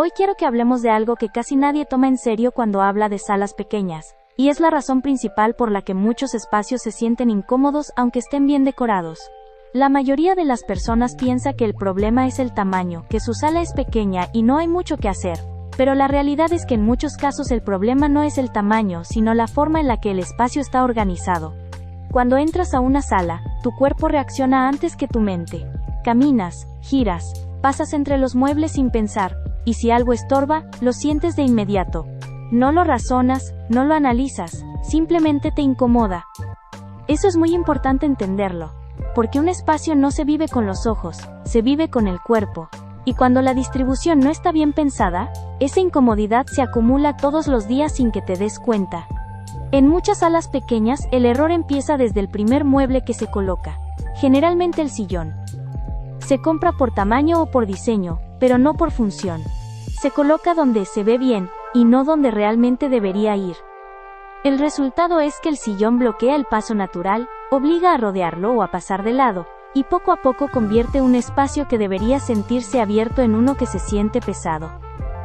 Hoy quiero que hablemos de algo que casi nadie toma en serio cuando habla de salas pequeñas, y es la razón principal por la que muchos espacios se sienten incómodos aunque estén bien decorados. La mayoría de las personas piensa que el problema es el tamaño, que su sala es pequeña y no hay mucho que hacer, pero la realidad es que en muchos casos el problema no es el tamaño, sino la forma en la que el espacio está organizado. Cuando entras a una sala, tu cuerpo reacciona antes que tu mente. Caminas, giras, pasas entre los muebles sin pensar, y si algo estorba, lo sientes de inmediato. No lo razonas, no lo analizas, simplemente te incomoda. Eso es muy importante entenderlo, porque un espacio no se vive con los ojos, se vive con el cuerpo. Y cuando la distribución no está bien pensada, esa incomodidad se acumula todos los días sin que te des cuenta. En muchas salas pequeñas, el error empieza desde el primer mueble que se coloca, generalmente el sillón. Se compra por tamaño o por diseño, pero no por función. Se coloca donde se ve bien, y no donde realmente debería ir. El resultado es que el sillón bloquea el paso natural, obliga a rodearlo o a pasar de lado, y poco a poco convierte un espacio que debería sentirse abierto en uno que se siente pesado.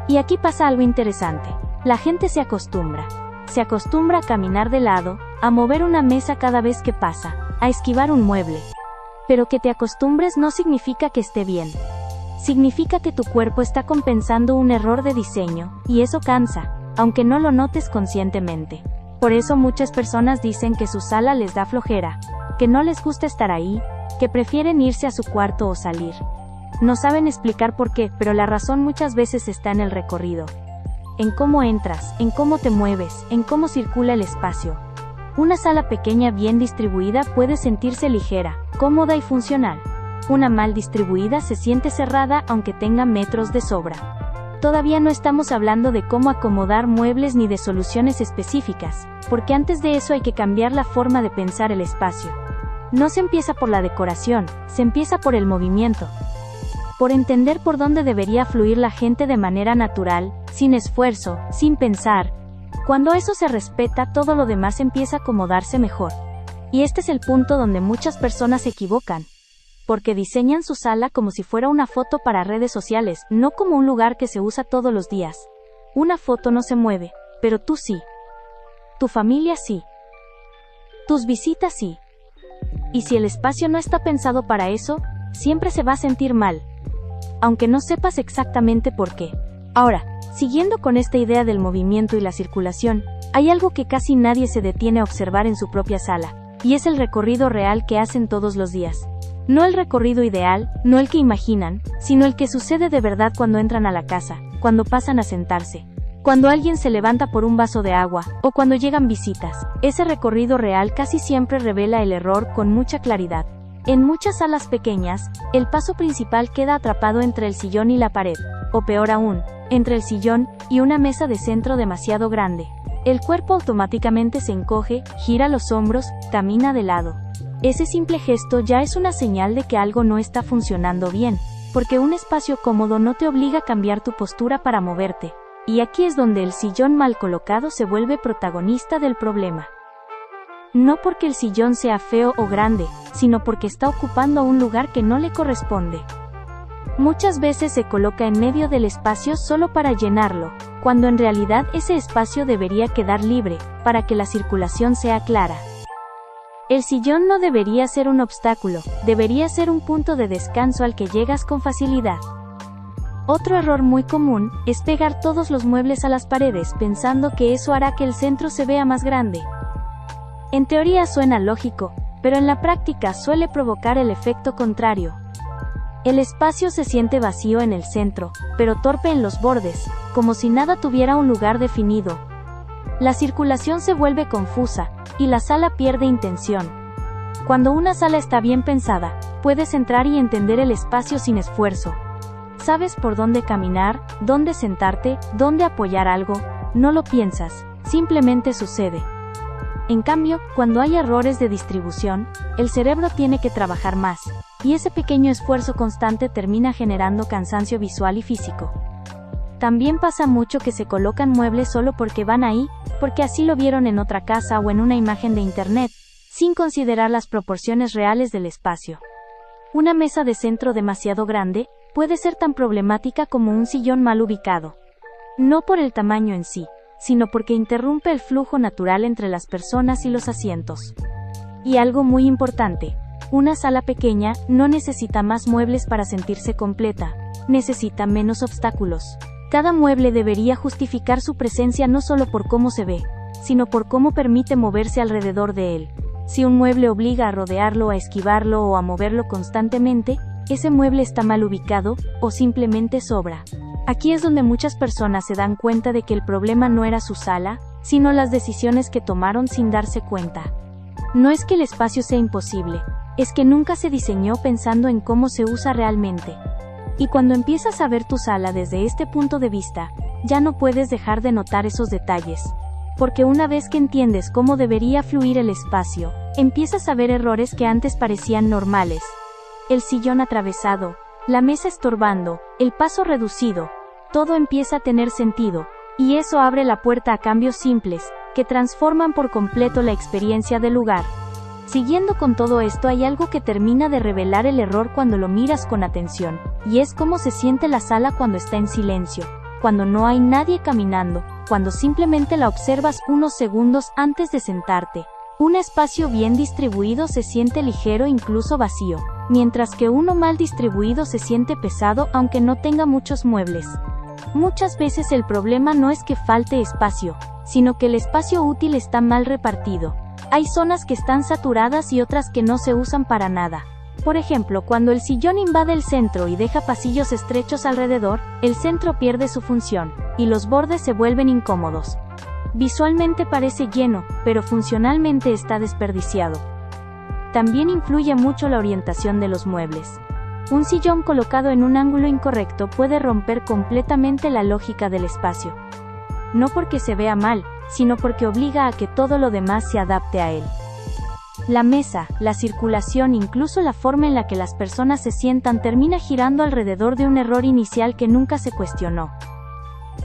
Y aquí pasa algo interesante. La gente se acostumbra a caminar de lado, a mover una mesa cada vez que pasa, a esquivar un mueble. Pero que te acostumbres no significa que esté bien. Significa que tu cuerpo está compensando un error de diseño, y eso cansa, aunque no lo notes conscientemente. Por eso muchas personas dicen que su sala les da flojera, que no les gusta estar ahí, que prefieren irse a su cuarto o salir. No saben explicar por qué, pero la razón muchas veces está en el recorrido. En cómo entras, en cómo te mueves, en cómo circula el espacio. Una sala pequeña bien distribuida puede sentirse ligera, cómoda y funcional. Una mal distribuida se siente cerrada aunque tenga metros de sobra. Todavía no estamos hablando de cómo acomodar muebles ni de soluciones específicas, porque antes de eso hay que cambiar la forma de pensar el espacio. No se empieza por la decoración, se empieza por el movimiento. Por entender por dónde debería fluir la gente de manera natural, sin esfuerzo, sin pensar. Cuando eso se respeta, todo lo demás empieza a acomodarse mejor. Y este es el punto donde muchas personas se equivocan. Porque diseñan su sala como si fuera una foto para redes sociales, no como un lugar que se usa todos los días. Una foto no se mueve, pero tú sí. Tu familia sí. Tus visitas sí. Y si el espacio no está pensado para eso, siempre se va a sentir mal, aunque no sepas exactamente por qué. Ahora, siguiendo con esta idea del movimiento y la circulación, hay algo que casi nadie se detiene a observar en su propia sala, y es el recorrido real que hacen todos los días. No el recorrido ideal, no el que imaginan, sino el que sucede de verdad cuando entran a la casa, cuando pasan a sentarse, cuando alguien se levanta por un vaso de agua, o cuando llegan visitas. Ese recorrido real casi siempre revela el error con mucha claridad. En muchas salas pequeñas, el paso principal queda atrapado entre el sillón y la pared, o peor aún, entre el sillón y una mesa de centro demasiado grande. El cuerpo automáticamente se encoge, gira los hombros, camina de lado. Ese simple gesto ya es una señal de que algo no está funcionando bien, porque un espacio cómodo no te obliga a cambiar tu postura para moverte. Y aquí es donde el sillón mal colocado se vuelve protagonista del problema. No porque el sillón sea feo o grande, sino porque está ocupando un lugar que no le corresponde. Muchas veces se coloca en medio del espacio solo para llenarlo, cuando en realidad ese espacio debería quedar libre, para que la circulación sea clara. El sillón no debería ser un obstáculo, debería ser un punto de descanso al que llegas con facilidad. Otro error muy común es pegar todos los muebles a las paredes pensando que eso hará que el centro se vea más grande. En teoría suena lógico, pero en la práctica suele provocar el efecto contrario. El espacio se siente vacío en el centro, pero torpe en los bordes, como si nada tuviera un lugar definido. La circulación se vuelve confusa, y la sala pierde intención. Cuando una sala está bien pensada, puedes entrar y entender el espacio sin esfuerzo. Sabes por dónde caminar, dónde sentarte, dónde apoyar algo, no lo piensas, simplemente sucede. En cambio, cuando hay errores de distribución, el cerebro tiene que trabajar más, y ese pequeño esfuerzo constante termina generando cansancio visual y físico. También pasa mucho que se colocan muebles solo porque van ahí, porque así lo vieron en otra casa o en una imagen de internet, sin considerar las proporciones reales del espacio. Una mesa de centro demasiado grande puede ser tan problemática como un sillón mal ubicado. No por el tamaño en sí, sino porque interrumpe el flujo natural entre las personas y los asientos. Y algo muy importante, una sala pequeña no necesita más muebles para sentirse completa, necesita menos obstáculos. Cada mueble debería justificar su presencia no solo por cómo se ve, sino por cómo permite moverse alrededor de él. Si un mueble obliga a rodearlo, a esquivarlo o a moverlo constantemente, ese mueble está mal ubicado, o simplemente sobra. Aquí es donde muchas personas se dan cuenta de que el problema no era su sala, sino las decisiones que tomaron sin darse cuenta. No es que el espacio sea imposible, es que nunca se diseñó pensando en cómo se usa realmente. Y cuando empiezas a ver tu sala desde este punto de vista, ya no puedes dejar de notar esos detalles. Porque una vez que entiendes cómo debería fluir el espacio, empiezas a ver errores que antes parecían normales. El sillón atravesado, la mesa estorbando, el paso reducido, todo empieza a tener sentido, y eso abre la puerta a cambios simples, que transforman por completo la experiencia del lugar. Siguiendo con todo esto, hay algo que termina de revelar el error cuando lo miras con atención, y es cómo se siente la sala cuando está en silencio, cuando no hay nadie caminando, cuando simplemente la observas unos segundos antes de sentarte. Un espacio bien distribuido se siente ligero, incluso vacío, mientras que uno mal distribuido se siente pesado aunque no tenga muchos muebles. Muchas veces el problema no es que falte espacio, sino que el espacio útil está mal repartido. Hay zonas que están saturadas y otras que no se usan para nada. Por ejemplo, cuando el sillón invade el centro y deja pasillos estrechos alrededor, el centro pierde su función, y los bordes se vuelven incómodos. Visualmente parece lleno, pero funcionalmente está desperdiciado. También influye mucho la orientación de los muebles. Un sillón colocado en un ángulo incorrecto puede romper completamente la lógica del espacio. No porque se vea mal, sino porque obliga a que todo lo demás se adapte a él. La mesa, la circulación, incluso la forma en la que las personas se sientan termina girando alrededor de un error inicial que nunca se cuestionó.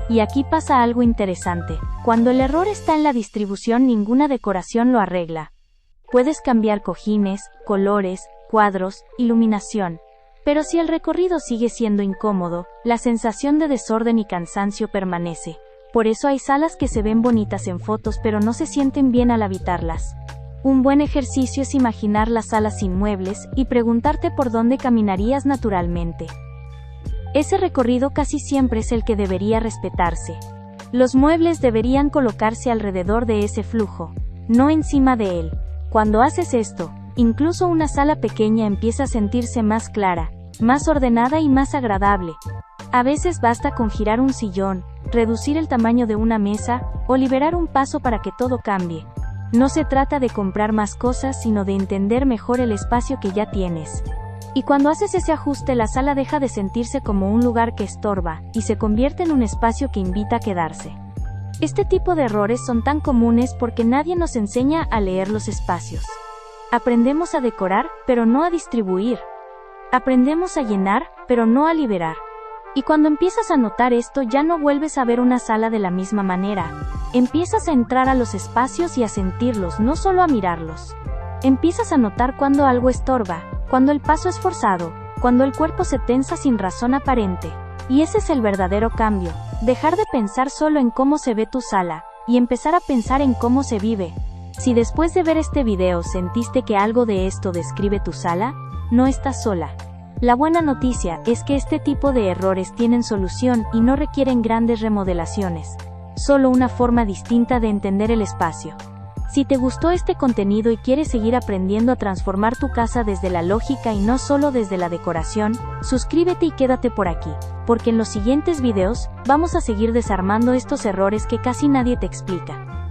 Y aquí pasa algo interesante. Cuando el error está en la distribución, ninguna decoración lo arregla. Puedes cambiar cojines, colores, cuadros, iluminación. Pero si el recorrido sigue siendo incómodo, la sensación de desorden y cansancio permanece. Por eso hay salas que se ven bonitas en fotos pero no se sienten bien al habitarlas. Un buen ejercicio es imaginar la sala sin muebles y preguntarte por dónde caminarías naturalmente. Ese recorrido casi siempre es el que debería respetarse. Los muebles deberían colocarse alrededor de ese flujo, no encima de él. Cuando haces esto, incluso una sala pequeña empieza a sentirse más clara, más ordenada y más agradable. A veces basta con girar un sillón, reducir el tamaño de una mesa, o liberar un paso para que todo cambie. No se trata de comprar más cosas, sino de entender mejor el espacio que ya tienes. Y cuando haces ese ajuste, la sala deja de sentirse como un lugar que estorba, y se convierte en un espacio que invita a quedarse. Este tipo de errores son tan comunes porque nadie nos enseña a leer los espacios. Aprendemos a decorar, pero no a distribuir. Aprendemos a llenar, pero no a liberar. Y cuando empiezas a notar esto, ya no vuelves a ver una sala de la misma manera. Empiezas a entrar a los espacios y a sentirlos, no solo a mirarlos. Empiezas a notar cuando algo estorba, cuando el paso es forzado, cuando el cuerpo se tensa sin razón aparente. Y ese es el verdadero cambio. Dejar de pensar solo en cómo se ve tu sala, y empezar a pensar en cómo se vive. Si después de ver este video sentiste que algo de esto describe tu sala, no estás sola. La buena noticia es que este tipo de errores tienen solución y no requieren grandes remodelaciones. Solo una forma distinta de entender el espacio. Si te gustó este contenido y quieres seguir aprendiendo a transformar tu casa desde la lógica y no solo desde la decoración, suscríbete y quédate por aquí, porque en los siguientes videos, vamos a seguir desarmando estos errores que casi nadie te explica.